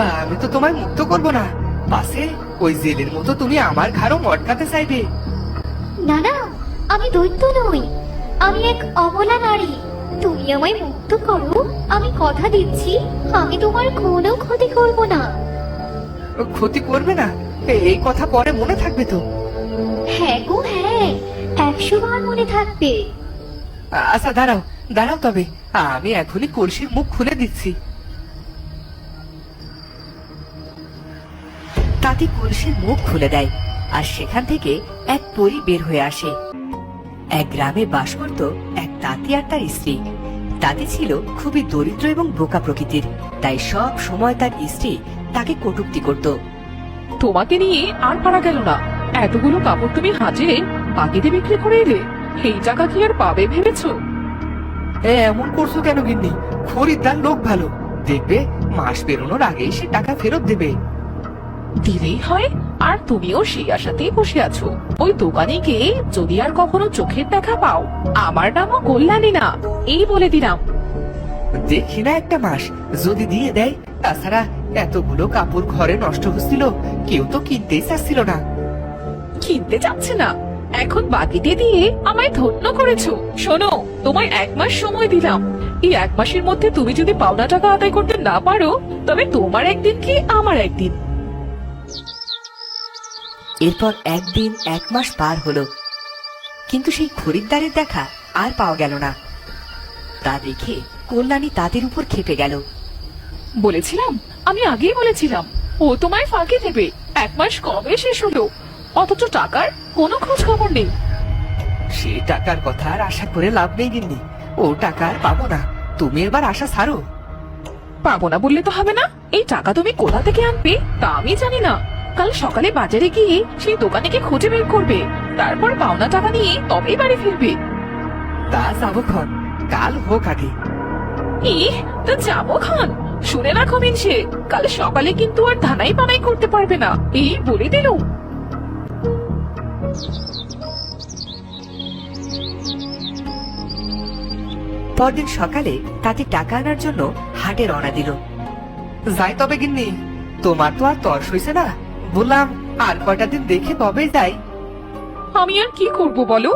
আমি তো তোমায় মুক্ত করব না, পাশে ওই জেলের মতো তুমি আমার ঘাড়ও মটকাতে চাইবে। না না, আমি দৈত্য নই, আমি এক অবলা নারী। তুমি আমায় মুক্ত করো, আমি কথা দিচ্ছি আমি তোমার কোনো ক্ষতি করব না। ক্ষতি করবে না? এই কথা পরে মনে থাকবে তো? হ্যাঁ গো হ্যাঁ, 100 বার মনে থাকবে। আচ্ছা দাঁড়াও দাঁড়াও, তবে আমি এখনই কলসির মুখ খুলে দিচ্ছি। তাঁতি কলসির মুখ খুলে দেয়, আর সেখান থেকে এক পরী বের হয়ে আসে। এক গ্রামে বাস করত এক তাঁতি আর তার স্ত্রী। তাঁতি ছিল খুবই দরিদ্র এবং বোকা প্রকৃতির, তাই সব সময় তার স্ত্রী তাকে কটূক্তি করত। তোমাকে নিয়ে আর পারা গেল না, এতগুলো কাপড় তুমি হাজে বাকিতে বিক্রি করে এলে, এই টাকা কি আর পাবে ভেবেছো? এমন করছো কেন গিন্নি? খরিদ্দার লোক ভালো, দেখবে মাস পেরোনোর আগেই সে টাকা ফেরত দেবে। দিলেই হয়, আর তুমিও সেই আশাতেই বসে আছো। ওই দোকানে গিয়ে যদি আর কখনো চোখের দেখা পাও, আমার নামও কল্যাণী না, এই বলে দিলাম। দেখি না একটা মাস যদি দিয়ে দেয়। তাছাড়া এতগুলো কাপড় ঘরে নষ্ট হচ্ছিল, কেউ তো কিনতেই চাচ্ছিল না। কিনতে যাচ্ছে না, এখন বাকিতে দিয়ে আমায় ধন্য করেছো। শোনো, তোমায় 1 মাস সময় দিলাম, এই 1 মাসের মধ্যে তুমি যদি পাওনা টাকা আদায় করতে না পারো, তবে তোমার একদিন কি আমার একদিন। এরপর একদিন 1 মাস পার হলো, কিন্তু সেই খরিদ্দারের দেখা আর পাওয়া গেল না। তা দেখে কল্যাণী তাদের উপর ক্ষেপে গেল। বলেছিলাম, আমি আগেই বলেছিলাম ও তোমায় ফাঁকি দেবে। 1 মাস কবে শেষ হলো, অথচ টাকার কোনো খোঁজ খবর নেই। সে টাকার কথা আর আশা করে লাভ নেই গিন্নি, ও টাকা আর পাবো না। তুমি এবার আশা ছাড়ো। পাবো না বললে তো হবে না, এই টাকা তুমি কোথা থেকে আনবে তা আমি জানি না। কাল সকালে বাজারে গিয়ে সেই দোকানে খুঁজে বের করবে, তারপর পাওনা টাকা নিয়ে তবেই বাড়ি ফিরবে। তা যাবো ক্ষণ, কাল হোক আগে। তা যাবো খান, শুনে রাখো মিনসে, কাল সকালে কিন্তু আর ধানাই পানাই করতে পারবে না, এই বলে দিলুম। পরদিন সকালে তাঁতি টাকা আনার জন্য হাটে রওনা দিল। যাই তবে গিন্নি, তোমার তো আর তর্স হইছে না, বললাম আর কয়টা দিন দেখে তবেই যাই। আমি আর কি করব বলো,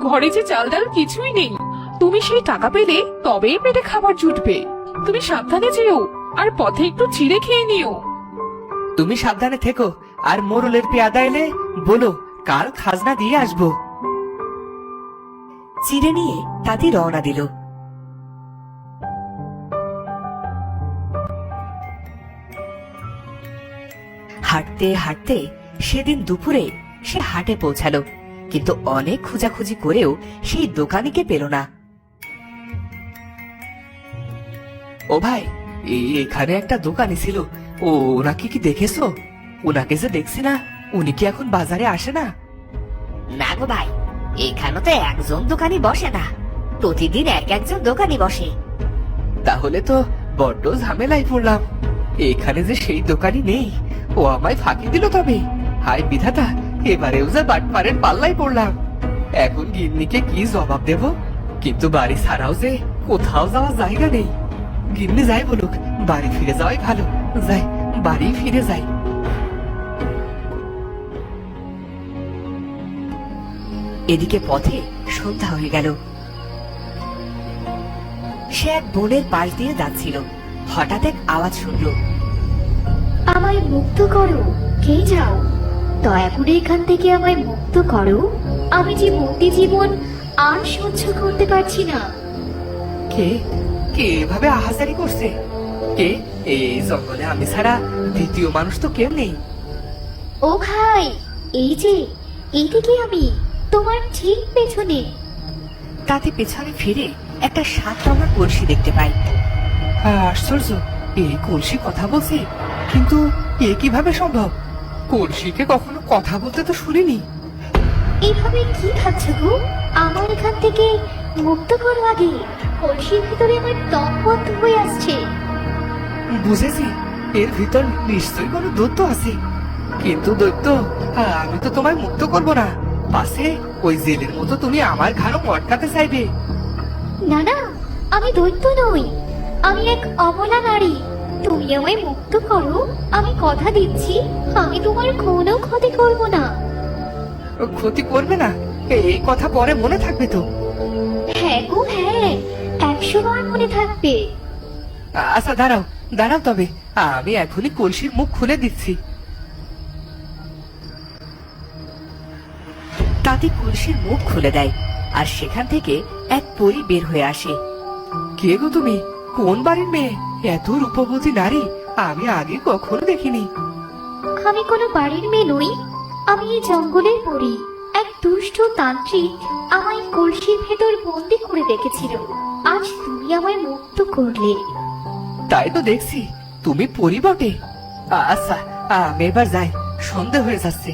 ঘরে যে চাল ডাল কিছুই নেই। তুমি সেই টাকা পেলে তবেই পেটে খাবার জুটবে। তুমি সাবধানে যেও, আর পথে একটু চিড়ে খেয়ে নিও। তুমি সাবধানে থেকো, আর মোরলের পেয়াদা এলে বলো, কাল খাজনা দিয়ে আসবো। চিড়ে নিয়ে তাঁতি রওনা দিল। হাঁটতে হাঁটতে সেদিন দুপুরে সে হাটে পৌঁছালো, কিন্তু অনেক খোঁজাখুঁজি করেও সেই দোকানিকে পেল না। ও ভাই, এখানে একটা দোকানি ছিল, ও ওনাকে কি দেখেছো? ওনাকে যে দেখছি না, উনি কি এখন বাজারে আসে না? না গো ভাই, এখানে তো একজন দোকানি বসে না, প্রতিদিন একজন দোকানি বসে। তাহলে তো বড্ড ঝামেলায় পড়লাম। এখানে যে সেই দোকানি নেই, ও আমায় ফাঁকি দিল তবে। হায় বিধাতা, এবারেও যে বাটপারের পাল্লায় পড়লাম। এখন গিন্নিকে কি জবাব দেব? কিন্তু বাড়ি ছাড়াও যে কোথাও যাওয়ার জায়গা নেই। গিন্নি যাই বলুক, বাড়ি ফিরে যাওয়াই ভালো। যাই, বাড়ি ফিরে যাই। এদিকে পথে সন্ধ্যা হয়ে গেল। সে এক বনের পাশ দিয়ে যাচ্ছিল, হঠাৎ এক আওয়াজ শুনল। আমায় মুক্ত করো, কে যাও? দয়া করে এখান থেকে আমায় মুক্ত করো, আমি যে বন্দি জীবন আর সহ্য করতে পারছি না। কে কে এভাবে আহাজারি করছে? কে? এই জঙ্গলে আমি ছাড়া দ্বিতীয় মানুষ তো কেউ নেই। ও ভাই, এই যে এইদিকে আমি, তোমার ঠিক পেছনে। তাতে পেছনে ফিরে একটা 7 রঙের কলসি দেখতে পাই। আশ্চর্য, এই কলসি কথা বলছে, কিন্তু এ কিভাবে সম্ভব? কলসিকে কখনো কথা বলতে তো শুনিনি। এইভাবে কি খাচ্ছ গো? আমার এখান থেকে মুক্ত করো আগে, কলসির ভিতরে আমার দম বন্ধ হয়ে আসছে। বুঝেছি, এর ভিতর নিশ্চয়ই কোনো দৈত্য আছে। কিন্তু দৈত্য, আমি তো তোমায় মুক্ত করব না, পাশে ওই জেলের মতো তুমি আমার ঘাড়ও মটকাতে চাইবে। না না, আমি দৈত্য নই, আমি এক অবলা নারী। তুমি আমায় মুক্ত করো, আমি কথা দিচ্ছি আমি তোমার কোনো ক্ষতি করব না। ক্ষতি করবে না? এই কথা পরে মনে থাকবে তো? হ্যাঁ গো হ্যাঁ, 100 বার মনে থাকবে। আচ্ছা দাঁড়াও দাঁড়াও, তবে আমি এখনই কলসির মুখ খুলে দিচ্ছি। তাঁতি কলসির মুখ খুলে দেয় আর সেখান থেকে এক পরী বের হয়ে আসে। কে গো তুমি? কোন বাড়ির মেয়ে? এত রূপবতী নারী আমি আগে কখনো দেখিনি। আমি কোনো বাড়ির মেয়ে নই, আমি এই জঙ্গলের পরী। এক দুষ্ট তান্ত্রিক আমায় কলসির ভেতর বন্দি করে রেখেছিল, আজ তুমি আমায় মুক্ত করলে। তাই তো দেখছি, তুমি পরি বটে। আচ্ছা আমি এবার যাই, সন্ধে হয়ে যাচ্ছে।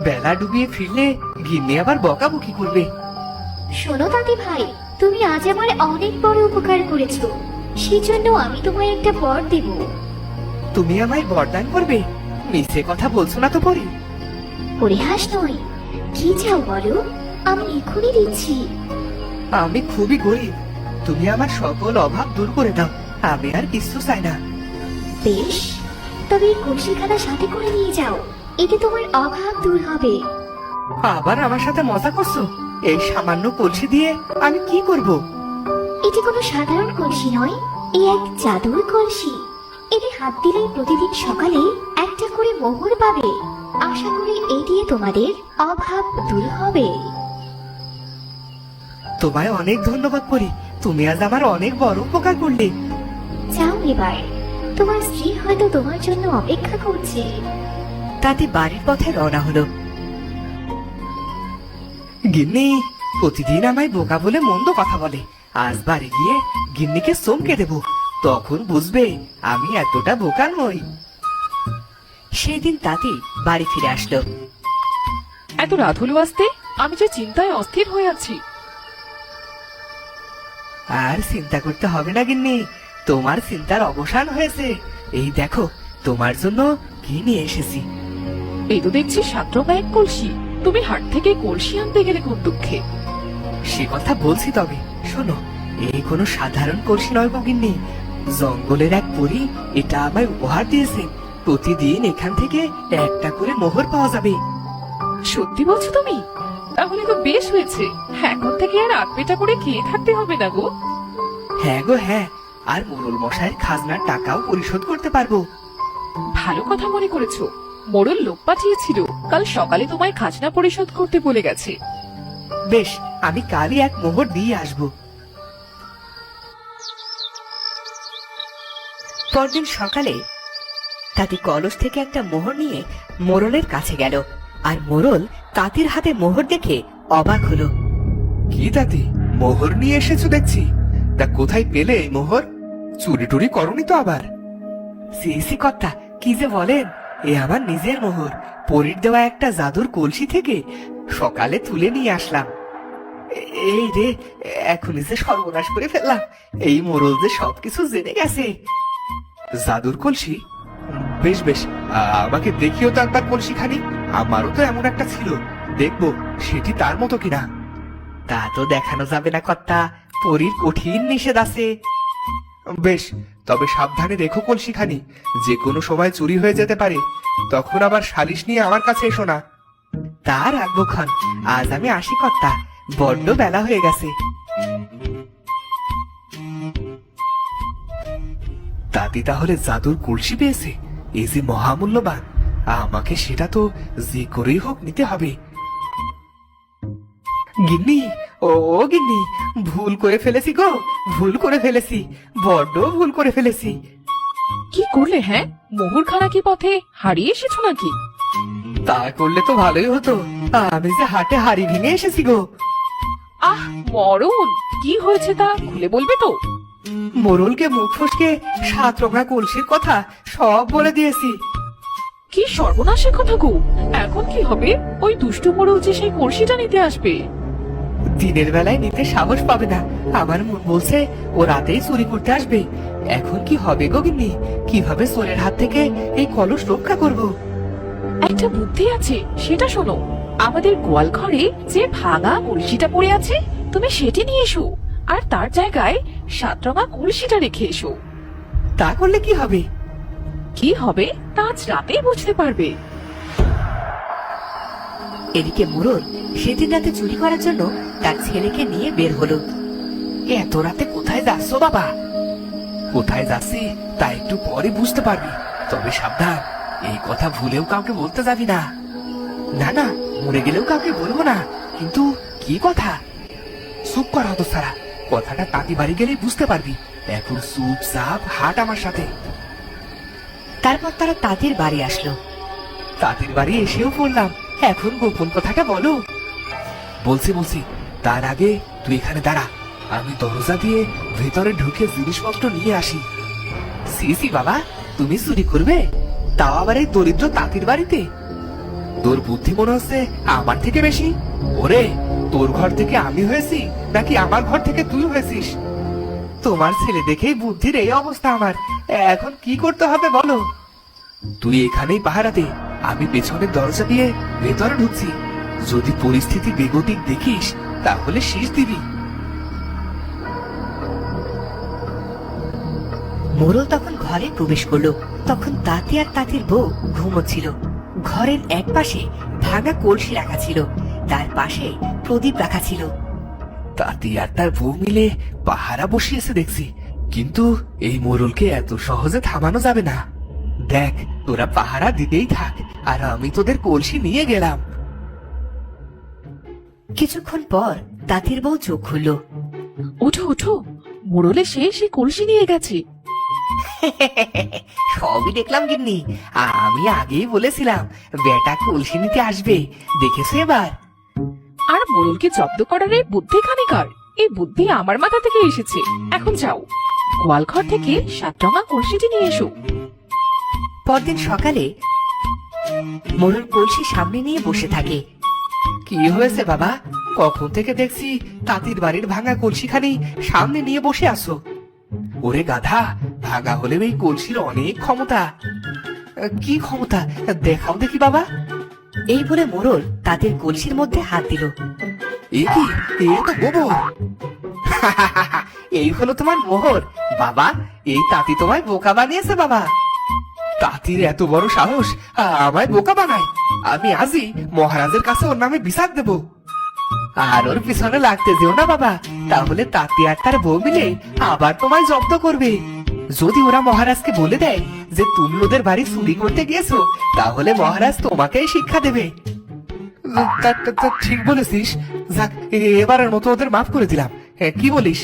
বেলা ডুবিয়ে ফিরলে গিন্নি আবার বকাবকি করবে। শোনো দাদি ভাই, তুমি আজ আমার অনেক বড় উপকার করেছো, সেজন্য আমি তোমায় একটা বর দেব। তুমি আমায় বরদান করবে? মিছে কথা বলছো না তো পরি? পরিহাস নয়, কি চাও বলো, আমি এখনই দিচ্ছি। আমি খুবই গরিব, তুমি আমার সকল অভাব দূর করে দাও, আমি আর কিছু চাই না। বেশ, তবে এই কলসিখানা সাথে করে নিয়ে যাও, এতে তোমার অভাব দূর হবে। আবার আমার সাথে মজা করছো? এই সামান্য কলসি দিয়ে আমি কি করব? এটি কোনো সাধারণ কলসি নয়, এ এক জাদুর কলসি। এতে হাত দিলেই প্রতিদিন সকালে একটা করে মোহর পাবে। আশা করি এই দিয়ে তোমাদের অভাব দূর হবে। তোমায় অনেক ধন্যবাদ পরি, তুমি আজ আমার অনেক বড় উপকার করলে। যাও এবার, তোমার স্ত্রী হয়তো তোমার জন্য অপেক্ষা করছে। তাঁতি বাড়ির পথে রওনা হলো। গিন্নি প্রতিদিন আমায় বোকা বলে মন্দ কথা বলে, আজ বাড়ি গিয়ে গিন্নিকে চমকে দেব, তখন বুঝবে আমি এতটা বোকা নই। সেই দিন তাঁতি বাড়ি ফিরে আসলো। এত রাত হলো আসতে, আমি যে চিন্তায় অস্থির হয়ে আছি। আর চিন্তা করতে হবে না গিন্নি, তোমার চিন্তার অবসান হয়েছে। এই দেখো তোমার জন্য কি নিয়ে এসেছি। এই তো দেখছি 7 রঙা এক কলসি। তুমি হাট থেকে কলসি আনতে গেলে কোন দুঃখে? সে কথা বলছি, তবে শোনো, এই কোনো সাধারণ কলসি নয় গো গিন্নি, জঙ্গলের এক পরী এটা আমায় উপহার দিয়েছে। প্রতিদিন এখান থেকে একটা করে মোহর পাওয়া যাবে। সত্যি বলছো তুমি? তাহলে তো বেশ হয়েছে, এখন থেকে আর আটপেটা করে খেয়ে থাকতে হবে না গো। হ্যাঁ গো হ্যাঁ, আর মোড়ল মশাইয়ের খাজনার টাকাও পরিশোধ করতে পারবো। ভালো কথা মনে করেছো। মোড়ল লোক পাঠিয়েছিল, কাল সকালে তোমায় খাজনা পরিশোধ করতে বলে গেছে। বেশ, আমি কালই এক মোহর দিয়ে আসবো। পরদিন সকালে তাঁতি কলস থেকে একটা মোহর নিয়ে মোড়লের কাছে গেল, আর মোড়ল তাঁতির হাতে মোহর দেখে অবাক হলো। কি দাদি, মোহর নিয়ে এসেছো দেখছি। তা কোথায় পেলে এই মোহর? চুরি টুরি করনি তো আবার? সিসি কর্তা, কি যে বলেন, এ আমার নিজের মোহর, পরীর দেওয়া একটা জাদুর কলসি থেকে সকালে তুলে নিয়ে আসলাম। এই রে, এখনই যে সর্বনাশ করে ফেললাম, এই মোড়ল যে সবকিছু জেনে গেছে। জাদুর কলসি? বেশ বেশ, আমাকে দেখিও তো একবার কলসি খানি, আমারও তো এমন একটা ছিল, দেখবো সেটি তার মতো কিনা। তা তো দেখানো যাবে না কর্তা, পরীর কঠিন নিষেধ আছে। বেশ, তবে সাবধানে দেখো কলসি খানি, যে কোনো সময় চুরি হয়ে যেতে পারে, তখন আবার সালিশ নিয়ে আমার কাছে এসো না। তা রাখবো ক্ষণ, আজ আমি আসি কর্তা, বড্ড বেলা হয়ে গেছে। দাদি তাহলে জাদুর কলসি পেয়েছে, এই যে মহামূল্যবান, আমাকে সেটা তো যে করেই হোক নিতে হবে। গিন্নি, ও গিন্নি, ভুল করে ফেলেছি গো, ভুল করে ফেলেছি, বড্ড ভুল করে ফেলেছি। কি করলে? হ্যাঁ, মোহরখানা কি পথে হারিয়ে এসেছো নাকি? তা করলে তো ভালোই হতো, আমি যে হাটে হাড়ি ভেঙে এসেছি গো। আহ মরণ, কি হয়েছে তা খুলে বলবে তো? মোড়লকে মুখ ফসকে 7 রঙা কলসির কথা সব বলে দিয়েছি। কি সর্বনাশের কথা গো! এখন কি হবে? ওই দুষ্টু মোড়ল যে সেই কলসিটা নিতে আসবে। দিনের বেলায় নিতে সাহস পাবে না, আমার মন বলছে ও রাতেই চুরি করতে আসবে। এখন কি হবে গো গিন্নি, কিভাবে চোরের হাত থেকে এই কলস রক্ষা করব? একটা বুদ্ধি আছে, সেটা শোনো। আমাদের গোয়াল ঘরে যে ভাঙা কলসিটা পড়ে আছে, তুমি সেটি নিয়ে এসো, আর তার জায়গায় 7 রঙা কলসিটা রেখে এসো। তা করলে কি হবে? কি হবে তা আজ রাতেই বুঝতে পারবে। এদিকে মোড়ল সেদিন রাতে চুরি করার জন্য তার ছেলেকে নিয়ে বের হলো। এত রাতে কোথায় যাচ্ছ বাবা? কোথায় যাচ্ছি তা একটু পরে বুঝতে পারবি, তবে সাবধান, এই কথা ভুলেও কাউকে বলতে যাবি না। না না, মরে গেলেও কাউকে বলবো না, কিন্তু কি কথা? চুপ কর হতো সারা, কথাটা তাঁতি বাড়ি গেলেই বুঝতে পারবি। এখন চুপচাপ হাট আমার সাথে। তারপর তারা তাঁতির বাড়ি আসলো। তাঁতির বাড়ি এসেও পড়লাম, এখন গোপন কথাটা বলো। বলছি, তার আগে তুই এখানে দাঁড়া, আমি দরজা দিয়ে ভেতরে ঢুকে জিনিসপত্র নিয়ে আসি। সি বাবা, তুমি চুরি করবে, তাও আবার এই দরিদ্র তাঁতির বাড়িতে? তোর বুদ্ধি মনে হচ্ছে আমার থেকে বেশি। ওরে, তোর ঘর থেকে আমি হয়েছি নাকি আমার ঘর থেকে তুই হয়েছিস? তোমার ছেলে দেখেই বুদ্ধির এই অবস্থা আমার, এখন কি করতে হবে বলো? তুই এখানেই পাহারা দে, আমি পেছনের দরজা দিয়ে ভেতরে ঢুকছি। যদি পরিস্থিতি বেগতিক দেখিস তাহলে শেষ দিবি। মোড়ল তখন ঘরে প্রবেশ করলো। তখন তাঁতি আর তাঁতির বউ ঘুমোচ্ছিল। ঘরের এক পাশে ভাঙা কলসি রাখা ছিল, তার পাশে প্রদীপ রাখা ছিল। তাঁতি আর তার বউ মিলে পাহারা বসিয়েছে দেখছি, কিন্তু এই মোড়লকে এত সহজে থামানো যাবে না। দেখ, তোরা পাহারা দিতেই থাক, আর আমি তোদের কলসি নিয়ে গেলাম। কিছুক্ষণ পর তাঁতির বউ চোখ খুলল। ওঠো ওঠো, মোড়লে সে কলসি নিয়ে গেছে। সবই দেখলাম গিন্নি, আমি আগেই বলেছিলাম বেটা কলসি নিতে আসবে, দেখেছো এবার? আর মোড়লকে জব্দ করার এই বুদ্ধি খানিকার, এই বুদ্ধি আমার মাথা থেকে এসেছে। এখন যাও, গোয়ালঘর থেকে 7 রঙা কলসিটি নিয়ে এসো। পরদিন সকালে মোড়ল কলসি সামনে নিয়ে বসে থাকে। কি হয়েছে বাবা? কখন থেকে দেখছি তাঁতির বাড়ির ভাঙা কলসিখানি সামনে নিয়ে বসে আছো? ওরে গাধা, ভাঙা হলেও এই কলসির অনেক ক্ষমতা। কি ক্ষমতা দেখাও দেখি বাবা। এই বলে মোড়ল তাদের কলসির মধ্যে হাত দিল। এ কি, এ তো গোবর। এই হলো তোমার মোহর বাবা, এই তাঁতি তোমায় বোকা বানিয়েছে বাবা। তাঁতির এত বড় সাহস, আমায় বোকা বানায়। আমি আজই মহারাজের কাছে ওর নামে বিচার দেব। আর ওর পিছনে লাগতে যেও না বাবা, তাহলে তাঁতি আর তার বউ মিলে আবার তোমায় জব্দ করবে। যদি ওরা মহারাজকে বলে দেয় যে তুমি ওদের বাড়ি চুরি করতে গিয়েছো, তাহলে মহারাজ তোমাকেই শিক্ষা দেবে। ঠিক বলেছিস, যাক, এবারের মতো ওদের মাফ করে দিলাম, কি বলিস?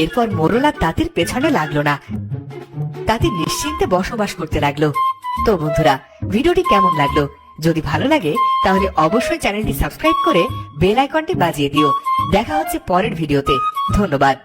এরপর মোড়ল আর তাঁতির পেছনে লাগলো না, তাঁতি নিশ্চিন্তে বসবাস করতে লাগলো। তো বন্ধুরা, ভিডিওটি কেমন লাগলো? যদি ভালো লাগে তাহলে অবশ্যই চ্যানেলটি সাবস্ক্রাইব করে বেল আইকনটি বাজিয়ে দিও। দেখা হচ্ছে পরের ভিডিওতে। ধন্যবাদ।